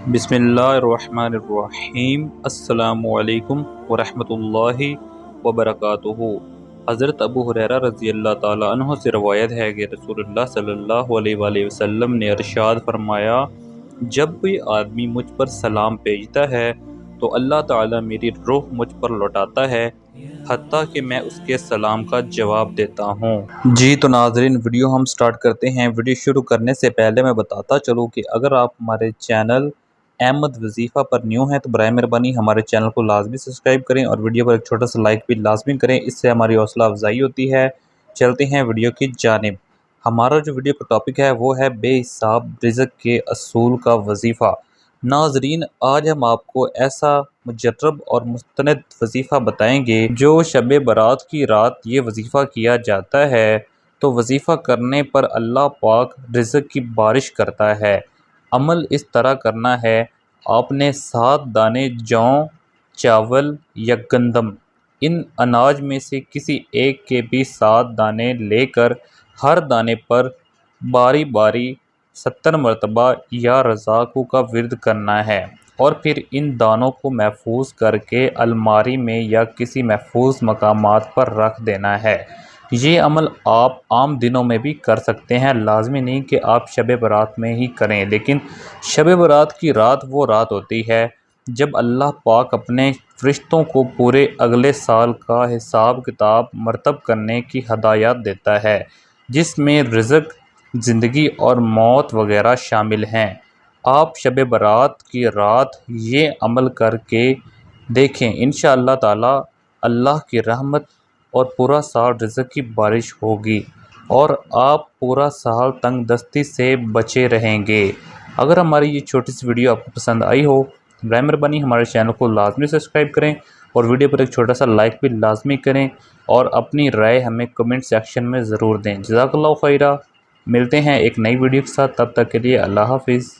بسم اللہ الرحمن الرحیم۔ السلام علیکم ورحمۃ اللہ وبرکاتہ۔ حضرت ابو ہریرہ رضی اللہ تعالیٰ عنہ سے روایت ہے کہ رسول اللہ صلی اللہ علیہ وآلہ وسلم نے ارشاد فرمایا، جب کوئی آدمی مجھ پر سلام بھیجتا ہے تو اللہ تعالیٰ میری روح مجھ پر لوٹاتا ہے حتیٰ کہ میں اس کے سلام کا جواب دیتا ہوں۔ جی تو ناظرین، ویڈیو ہم سٹارٹ کرتے ہیں۔ ویڈیو شروع کرنے سے پہلے میں بتاتا چلوں کہ اگر آپ ہمارے چینل احمد وظیفہ پر نیو ہیں تو برائے مہربانی ہمارے چینل کو لازمی سبسکرائب کریں اور ویڈیو پر ایک چھوٹا سا لائک بھی لازمی کریں، اس سے ہماری حوصلہ افزائی ہوتی ہے۔ چلتے ہیں ویڈیو کی جانب۔ ہمارا جو ویڈیو کا ٹاپک ہے وہ ہے بے حساب رزق کے اصول کا وظیفہ۔ ناظرین، آج ہم آپ کو ایسا مجرب اور مستند وظیفہ بتائیں گے جو شب برات کی رات یہ وظیفہ کیا جاتا ہے تو وظیفہ کرنے پر اللہ پاک رزق کی بارش کرتا ہے۔ عمل اس طرح کرنا ہے، آپ نے 7 دانے جوں، چاول یا گندم، ان اناج میں سے کسی ایک کے بھی 7 دانے لے کر ہر دانے پر باری باری 70 مرتبہ یا رزاقوں کا ورد کرنا ہے، اور پھر ان دانوں کو محفوظ کر کے الماری میں یا کسی محفوظ مقامات پر رکھ دینا ہے۔ یہ عمل آپ عام دنوں میں بھی کر سکتے ہیں، لازمی نہیں کہ آپ شب برات میں ہی کریں، لیکن شب برات کی رات وہ رات ہوتی ہے جب اللہ پاک اپنے فرشتوں کو پورے اگلے سال کا حساب کتاب مرتب کرنے کی ہدایات دیتا ہے، جس میں رزق، زندگی اور موت وغیرہ شامل ہیں۔ آپ شب برات کی رات یہ عمل کر کے دیکھیں، انشاءاللہ تعالی اللہ کی رحمت اور پورا سال رزق کی بارش ہوگی اور آپ پورا سال تنگ دستی سے بچے رہیں گے۔ اگر ہماری یہ چھوٹی سی ویڈیو آپ کو پسند آئی ہو، برائے مہربانی ہمارے چینل کو لازمی سبسکرائب کریں اور ویڈیو پر ایک چھوٹا سا لائک بھی لازمی کریں اور اپنی رائے ہمیں کمنٹ سیکشن میں ضرور دیں۔ جزاک اللہ خیرہ۔ ملتے ہیں ایک نئی ویڈیو کے ساتھ، تب تک کے لیے اللہ حافظ۔